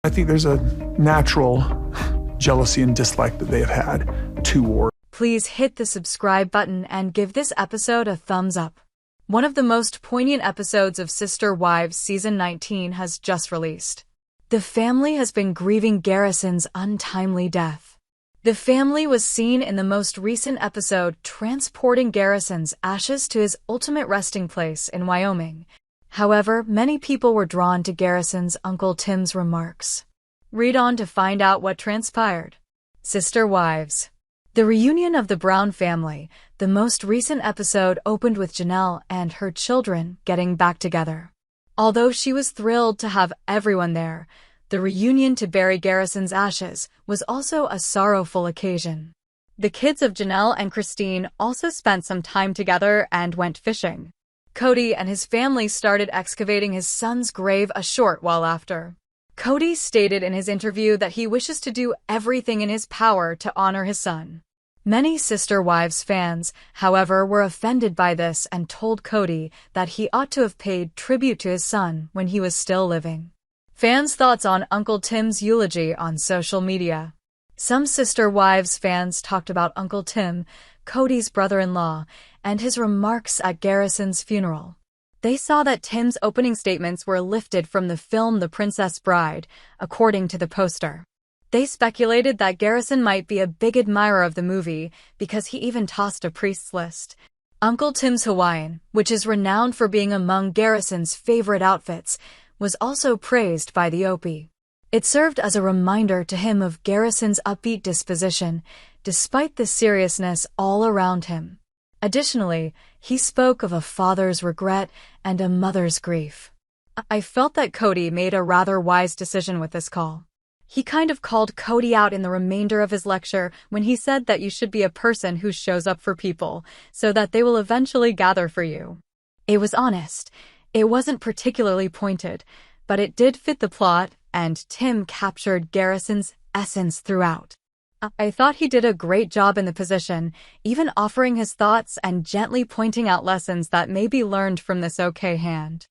I think there's a natural jealousy and dislike that they have had toward. Please hit the subscribe button and give this episode a thumbs up. One of the most poignant episodes of Sister Wives Season 19 has just released. The family has been grieving Garrison's untimely death. The family was seen in the most recent episode transporting Garrison's ashes to his ultimate resting place in Wyoming. However, many people were drawn to Garrison's Uncle Tim's remarks. Read on to find out what transpired. Sister Wives. The reunion of the Brown family, the most recent episode opened with Janelle and her children getting back together. Although she was thrilled to have everyone there, the reunion to bury Garrison's ashes was also a sorrowful occasion. The kids of Janelle and Christine also spent some time together and went fishing. Kody and his family started excavating his son's grave a short while after. Kody stated in his interview that he wishes to do everything in his power to honor his son. Many Sister Wives fans, however, were offended by this and told Kody that he ought to have paid tribute to his son when he was still living. Fans' thoughts on Uncle Tim's eulogy on social media. Some Sister Wives fans talked about Uncle Tim, Kody's brother-in-law, and his remarks at Garrison's funeral. They saw that Tim's opening statements were lifted from the film The Princess Bride, according to the poster. They speculated that Garrison might be a big admirer of the movie because he even tossed a priest's list. Uncle Tim's Hawaiian, which is renowned for being among Garrison's favorite outfits, was also praised by the Opie. It served as a reminder to him of Garrison's upbeat disposition, despite the seriousness all around him. Additionally, he spoke of a father's regret and a mother's grief. I felt that Kody made a rather wise decision with this call. He kind of called Kody out in the remainder of his lecture when he said that you should be a person who shows up for people so that they will eventually gather for you. It was honest. It wasn't particularly pointed, but it did fit the plot, and Tim captured Garrison's essence throughout. I thought he did a great job in the position, even offering his thoughts and gently pointing out lessons that may be learned from this okay hand.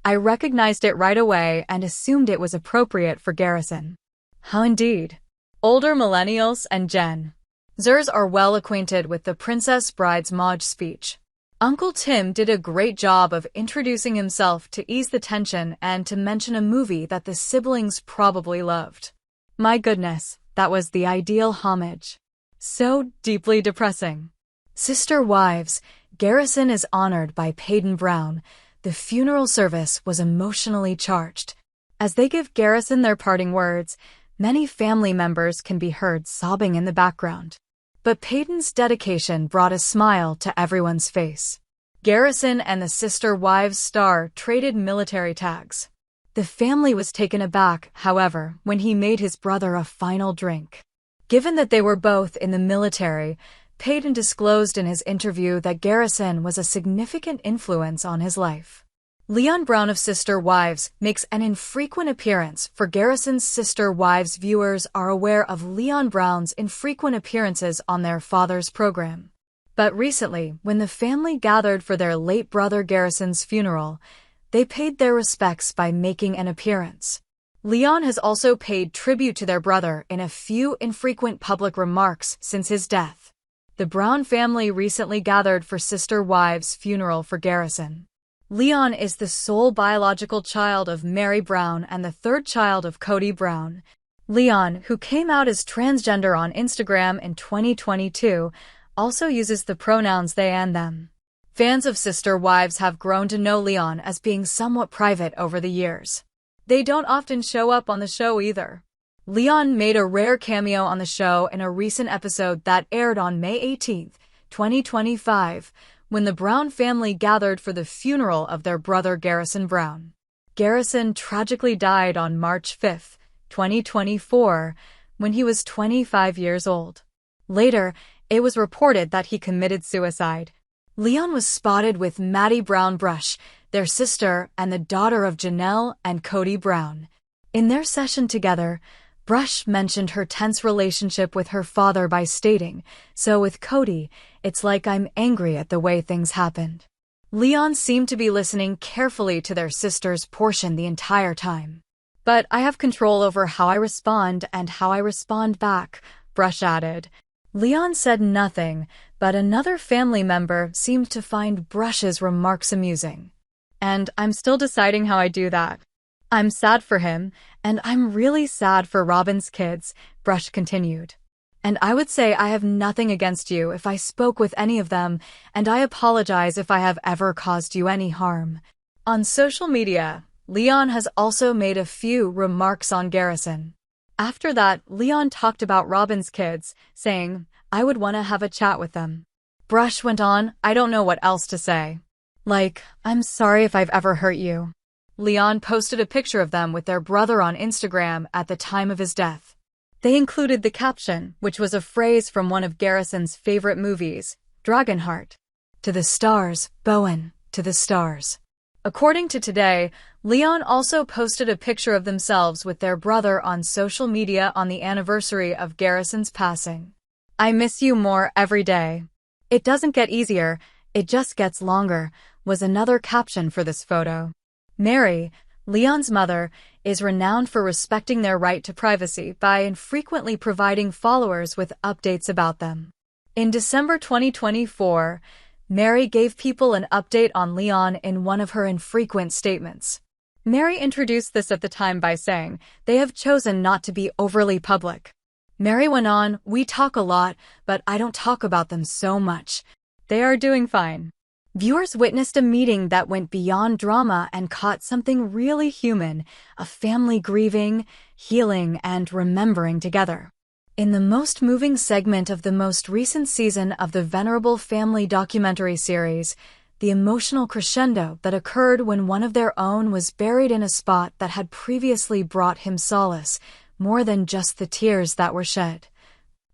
I recognized it right away and assumed it was appropriate for Garrison. How indeed. Older millennials and Gen Zers are well acquainted with the Princess Bride's Maj speech. Uncle Tim did a great job of introducing himself to ease the tension and to mention a movie that the siblings probably loved. My goodness, that was the ideal homage. So deeply depressing. Sister Wives, Garrison is honored by Paedon Brown. The funeral service was emotionally charged. As they give Garrison their parting words, many family members can be heard sobbing in the background. But Paedon's dedication brought a smile to everyone's face. Garrison and the Sister Wives star traded military tags. The family was taken aback, however, when he made his brother a final drink. Given that they were both in the military, Paedon disclosed in his interview that Garrison was a significant influence on his life. Leon Brown of Sister Wives makes an infrequent appearance. For Garrison's Sister Wives viewers are aware of Leon Brown's infrequent appearances on their father's program. But recently, when the family gathered for their late brother Garrison's funeral, they paid their respects by making an appearance. Leon has also paid tribute to their brother in a few infrequent public remarks since his death. The Brown family recently gathered for Sister Wives' funeral for Garrison. Leon is the sole biological child of Mary Brown and the third child of Kody Brown. Leon, who came out as transgender on Instagram in 2022, also uses the pronouns they and them. Fans of Sister Wives have grown to know Leon as being somewhat private over the years. They don't often show up on the show either. Leon made a rare cameo on the show in a recent episode that aired on May 18, 2025, when the Brown family gathered for the funeral of their brother Garrison Brown. Garrison tragically died on March 5, 2024, when he was 25 years old. Later, it was reported that he committed suicide. Leon was spotted with Maddie Brown Brush, their sister and the daughter of Janelle and Kody Brown. In their session together, Brush mentioned her tense relationship with her father by stating, "So with Kody, it's like I'm angry at the way things happened." Leon seemed to be listening carefully to their sister's portion the entire time. But I have control over how I respond and how I respond back, Brush added. Leon said nothing, but another family member seemed to find Brush's remarks amusing. And I'm still deciding how I do that. I'm sad for him, and I'm really sad for Robyn's kids, Brush continued. And I would say I have nothing against you if I spoke with any of them, and I apologize if I have ever caused you any harm. On social media, Leon has also made a few remarks on Garrison. After that, Leon talked about Robyn's kids, saying, "I would want to have a chat with them." Brush went on, "I don't know what else to say. Like, I'm sorry if I've ever hurt you." Leon posted a picture of them with their brother on Instagram at the time of his death. They included the caption, which was a phrase from one of Garrison's favorite movies, Dragonheart. "To the stars, Bowen, to the stars." According to Today, Leon also posted a picture of themselves with their brother on social media on the anniversary of Garrison's passing. "I miss you more every day. It doesn't get easier, it just gets longer," was another caption for this photo. Mary, Leon's mother, is renowned for respecting their right to privacy by infrequently providing followers with updates about them. In December 2024, Mary gave people an update on Leon in one of her infrequent statements. Mary introduced this at the time by saying, "They have chosen not to be overly public." Mary went on, "We talk a lot, but I don't talk about them so much. They are doing fine." Viewers witnessed a meeting that went beyond drama and caught something really human, a family grieving, healing, and remembering together. In the most moving segment of the most recent season of the Venerable Family documentary series, the emotional crescendo that occurred when one of their own was buried in a spot that had previously brought him solace, more than just the tears that were shed,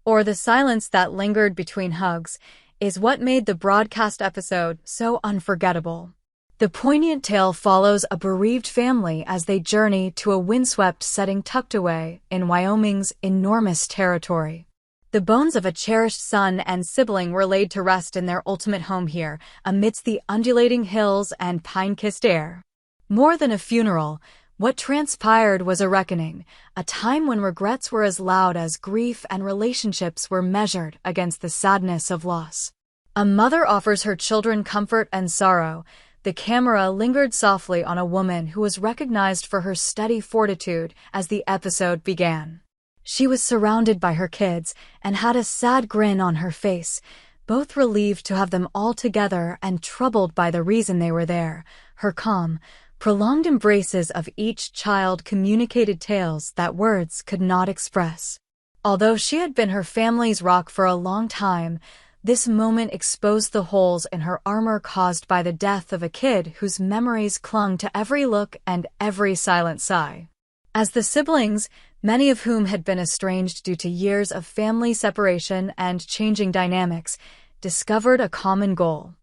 or the silence that lingered between hugs, is what made the broadcast episode so unforgettable. The poignant tale follows a bereaved family as they journey to a windswept setting tucked away in Wyoming's enormous territory. The bones of a cherished son and sibling were laid to rest in their ultimate home here, amidst the undulating hills and pine-kissed air. More than a funeral, what transpired was a reckoning, a time when regrets were as loud as grief and relationships were measured against the sadness of loss. A mother offers her children comfort and sorrow. The camera lingered softly on a woman who was recognized for her steady fortitude as the episode began. She was surrounded by her kids and had a sad grin on her face, both relieved to have them all together and troubled by the reason they were there. Her calm, prolonged embraces of each child communicated tales that words could not express. Although she had been her family's rock for a long time, this moment exposed the holes in her armor caused by the death of a kid whose memories clung to every look and every silent sigh. As the siblings, many of whom had been estranged due to years of family separation and changing dynamics, discovered a common goal.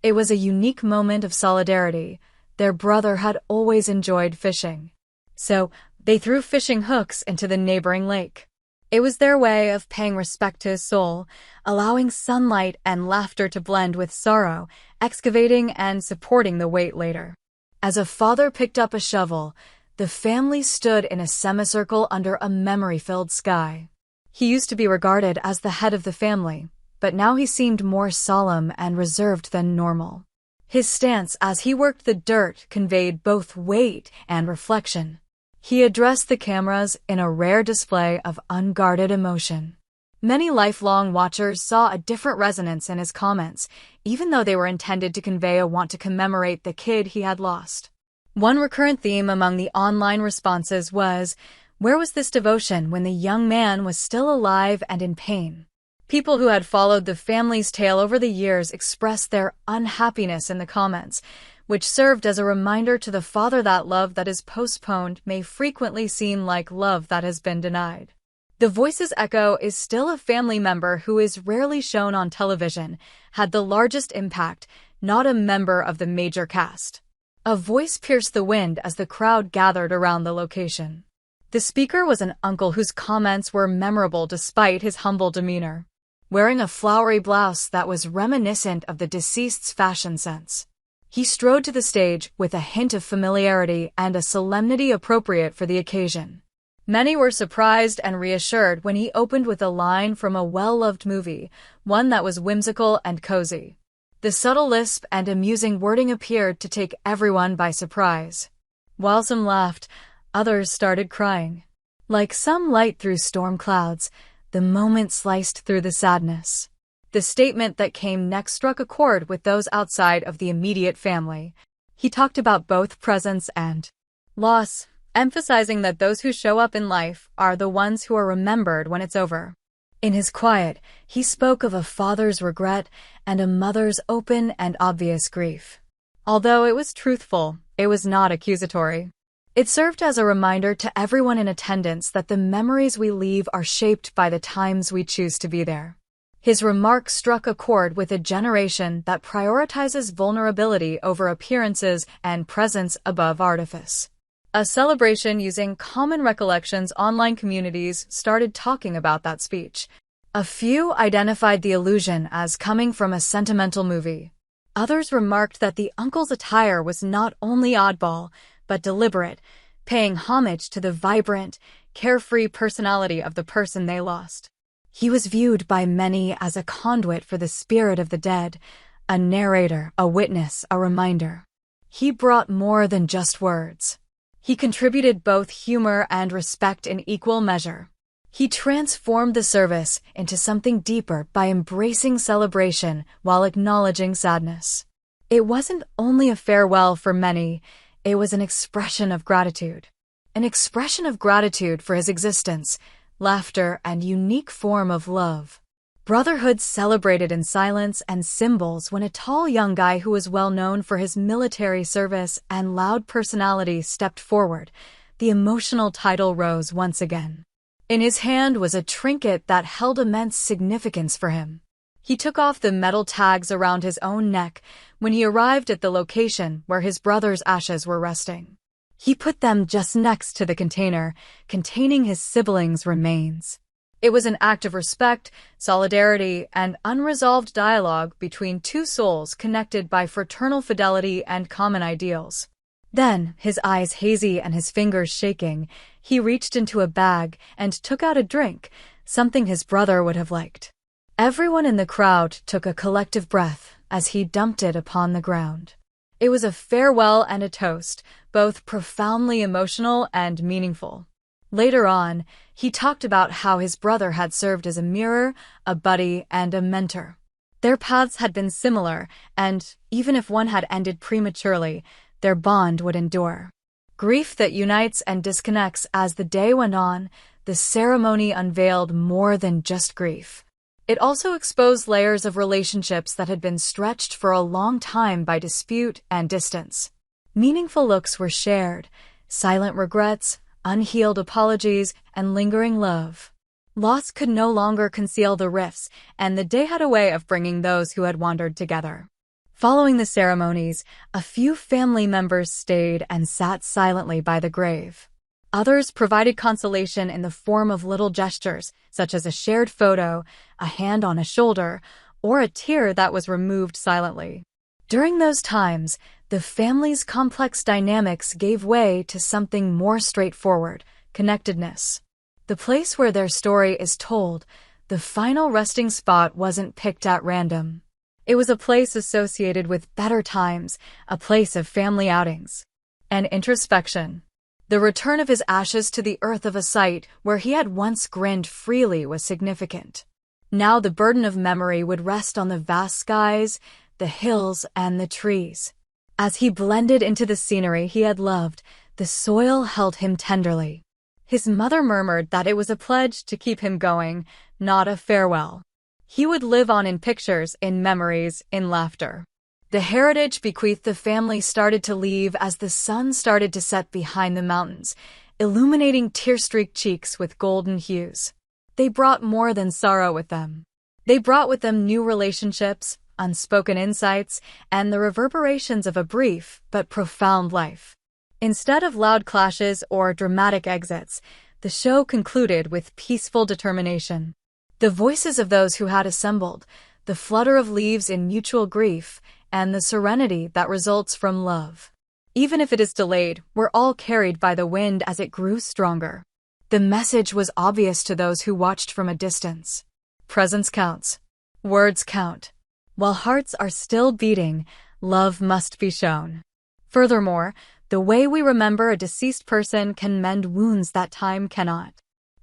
It was a unique moment of solidarity. Their brother had always enjoyed fishing, so they threw fishing hooks into the neighboring lake. It was their way of paying respect to his soul, allowing sunlight and laughter to blend with sorrow, excavating and supporting the weight later. As a father picked up a shovel, the family stood in a semicircle under a memory-filled sky. He used to be regarded as the head of the family, but now he seemed more solemn and reserved than normal. His stance as he worked the dirt conveyed both weight and reflection. He addressed the cameras in a rare display of unguarded emotion. Many lifelong watchers saw a different resonance in his comments, even though they were intended to convey a want to commemorate the kid he had lost. One recurrent theme among the online responses was, where was this devotion when the young man was still alive and in pain? People who had followed the family's tale over the years expressed their unhappiness in the comments, which served as a reminder to the father that love that is postponed may frequently seem like love that has been denied. The Voice's Echo is still a family member who is rarely shown on television, had the largest impact, not a member of the major cast. A voice pierced the wind as the crowd gathered around the location. The speaker was an uncle whose comments were memorable despite his humble demeanor, wearing a flowery blouse that was reminiscent of the deceased's fashion sense. He strode to the stage with a hint of familiarity and a solemnity appropriate for the occasion. Many were surprised and reassured when he opened with a line from a well-loved movie, one that was whimsical and cozy. The subtle lisp and amusing wording appeared to take everyone by surprise. While some laughed, others started crying. Like some light through storm clouds, the moment sliced through the sadness. The statement that came next struck a chord with those outside of the immediate family. He talked about both presence and loss, emphasizing that those who show up in life are the ones who are remembered when it's over. In his quiet, he spoke of a father's regret and a mother's open and obvious grief. Although it was truthful, it was not accusatory. It served as a reminder to everyone in attendance that the memories we leave are shaped by the times we choose to be there. His remarks struck a chord with a generation that prioritizes vulnerability over appearances and presence above artifice. A celebration using common recollections online communities started talking about that speech. A few identified the allusion as coming from a sentimental movie. Others remarked that the uncle's attire was not only oddball, but deliberate, paying homage to the vibrant, carefree personality of the person they lost. He was viewed by many as a conduit for the spirit of the dead, a narrator, a witness, a reminder. He brought more than just words. He contributed both humor and respect in equal measure. He transformed the service into something deeper by embracing celebration while acknowledging sadness. It wasn't only a farewell for many, it was an expression of gratitude. An expression of gratitude for his existence, laughter, and unique form of love. Brotherhood celebrated in silence and symbols when a tall young guy who was well known for his military service and loud personality stepped forward. The emotional tidal rose once again. In his hand was a trinket that held immense significance for him. He took off the metal tags around his own neck when he arrived at the location where his brother's ashes were resting. He put them just next to the container containing his siblings' remains. It was an act of respect, solidarity, and unresolved dialogue between two souls connected by fraternal fidelity and common ideals. Then, his eyes hazy and his fingers shaking, he reached into a bag and took out a drink, something his brother would have liked. Everyone in the crowd took a collective breath as he dumped it upon the ground. It was a farewell and a toast, both profoundly emotional and meaningful. Later on, he talked about how his brother had served as a mirror, a buddy, and a mentor. Their paths had been similar, and even if one had ended prematurely, their bond would endure. Grief that unites and disconnects. As the day went on, the ceremony unveiled more than just grief. It also exposed layers of relationships that had been stretched for a long time by dispute and distance. Meaningful looks were shared, silent regrets, unhealed apologies, and lingering love. Loss could no longer conceal the rifts, and the day had a way of bringing those who had wandered together. Following the ceremonies, a few family members stayed and sat silently by the grave. Others provided consolation in the form of little gestures, such as a shared photo, a hand on a shoulder, or a tear that was removed silently. During those times, the family's complex dynamics gave way to something more straightforward: connectedness. The place where their story is told, the final resting spot, wasn't picked at random. It was a place associated with better times, a place of family outings and introspection. The return of his ashes to the earth of a site where he had once grinned freely was significant. Now the burden of memory would rest on the vast skies, the hills, and the trees. As he blended into the scenery he had loved, the soil held him tenderly. His mother murmured that it was a pledge to keep him going, not a farewell. He would live on in pictures, in memories, in laughter. The heritage bequeathed the family started to leave as the sun started to set behind the mountains, illuminating tear-streaked cheeks with golden hues. They brought more than sorrow with them. They brought with them new relationships, unspoken insights, and the reverberations of a brief but profound life. Instead of loud clashes or dramatic exits, the show concluded with peaceful determination. The voices of those who had assembled, the flutter of leaves in mutual grief, and the serenity that results from love. Even if it is delayed, we're all carried by the wind as it grew stronger. The message was obvious to those who watched from a distance. Presence counts. Words count. While hearts are still beating, love must be shown. Furthermore, the way we remember a deceased person can mend wounds that time cannot.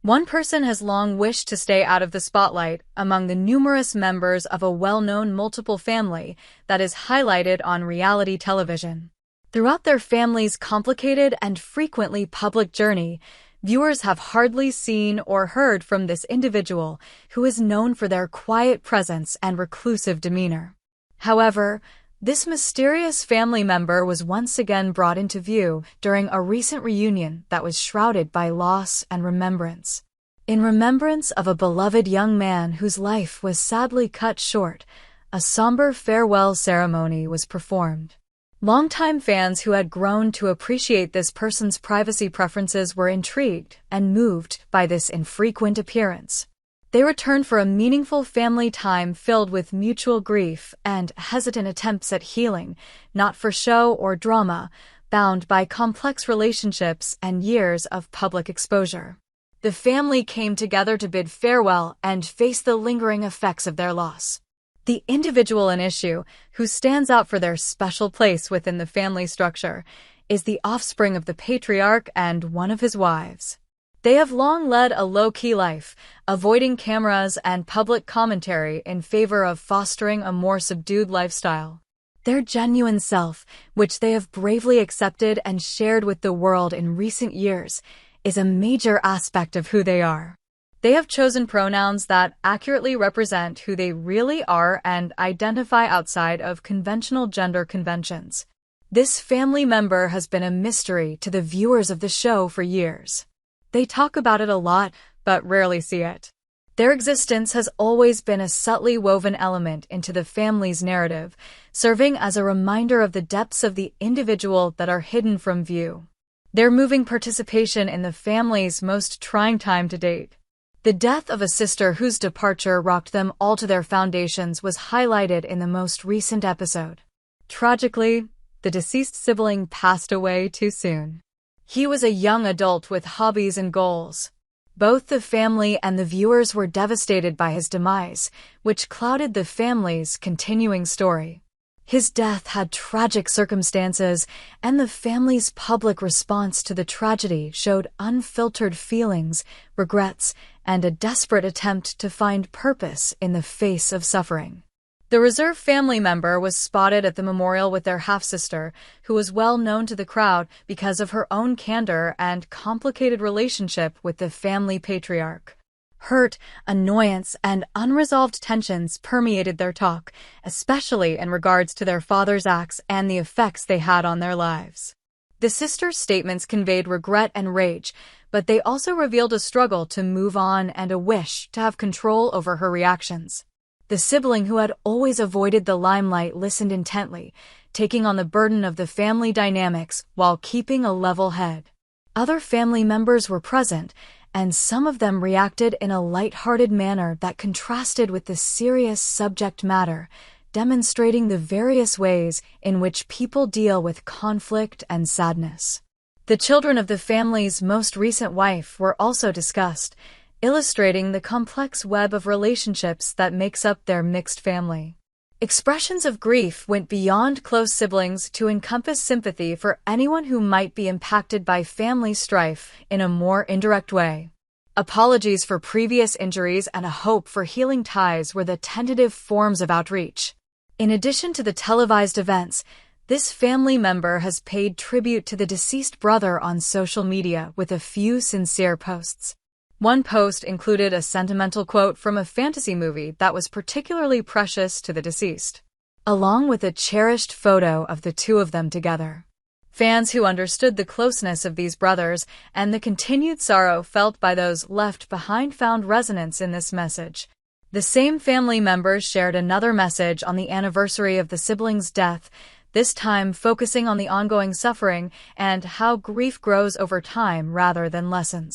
One person has long wished to stay out of the spotlight among the numerous members of a well-known multiple family that is highlighted on reality television. Throughout their family's complicated and frequently public journey, viewers have hardly seen or heard from this individual who is known for their quiet presence and reclusive demeanor. However, this mysterious family member was once again brought into view during a recent reunion that was shrouded by loss and remembrance. In remembrance of a beloved young man whose life was sadly cut short, a somber farewell ceremony was performed. Longtime fans who had grown to appreciate this person's privacy preferences were intrigued and moved by this infrequent appearance. They returned for a meaningful family time filled with mutual grief and hesitant attempts at healing, not for show or drama, bound by complex relationships and years of public exposure. The family came together to bid farewell and face the lingering effects of their loss. The individual in issue, who stands out for their special place within the family structure, is the offspring of the patriarch and one of his wives. They have long led a low-key life, avoiding cameras and public commentary in favor of fostering a more subdued lifestyle. Their genuine self, which they have bravely accepted and shared with the world in recent years, is a major aspect of who they are. They have chosen pronouns that accurately represent who they really are and identify outside of conventional gender conventions. This family member has been a mystery to the viewers of the show for years. They talk about it a lot, but rarely see it. Their existence has always been a subtly woven element into the family's narrative, serving as a reminder of the depths of the individual that are hidden from view. Their moving participation in the family's most trying time to date. The death of a sister whose departure rocked them all to their foundations was highlighted in the most recent episode. Tragically, the deceased sibling passed away too soon. He was a young adult with hobbies and goals. Both the family and the viewers were devastated by his demise, which clouded the family's continuing story. His death had tragic circumstances, and the family's public response to the tragedy showed unfiltered feelings, regrets, and a desperate attempt to find purpose in the face of suffering. The reserve family member was spotted at the memorial with their half-sister, who was well known to the crowd because of her own candor and complicated relationship with the family patriarch. Hurt, annoyance, and unresolved tensions permeated their talk, especially in regards to their father's acts and the effects they had on their lives. The sister's statements conveyed regret and rage, but they also revealed a struggle to move on and a wish to have control over her reactions. The sibling who had always avoided the limelight listened intently, taking on the burden of the family dynamics while keeping a level head. Other family members were present, and some of them reacted in a light-hearted manner that contrasted with the serious subject matter, demonstrating the various ways in which people deal with conflict and sadness. The children of the family's most recent wife were also discussed, illustrating the complex web of relationships that makes up their mixed family. Expressions of grief went beyond close siblings to encompass sympathy for anyone who might be impacted by family strife in a more indirect way. Apologies for previous injuries and a hope for healing ties were the tentative forms of outreach. In addition to the televised events, this family member has paid tribute to the deceased brother on social media with a few sincere posts. One post included a sentimental quote from a fantasy movie that was particularly precious to the deceased, along with a cherished photo of the two of them together. Fans who understood the closeness of these brothers and the continued sorrow felt by those left behind found resonance in this message. The same family members shared another message on the anniversary of the sibling's death, this time focusing on the ongoing suffering and how grief grows over time rather than lessens.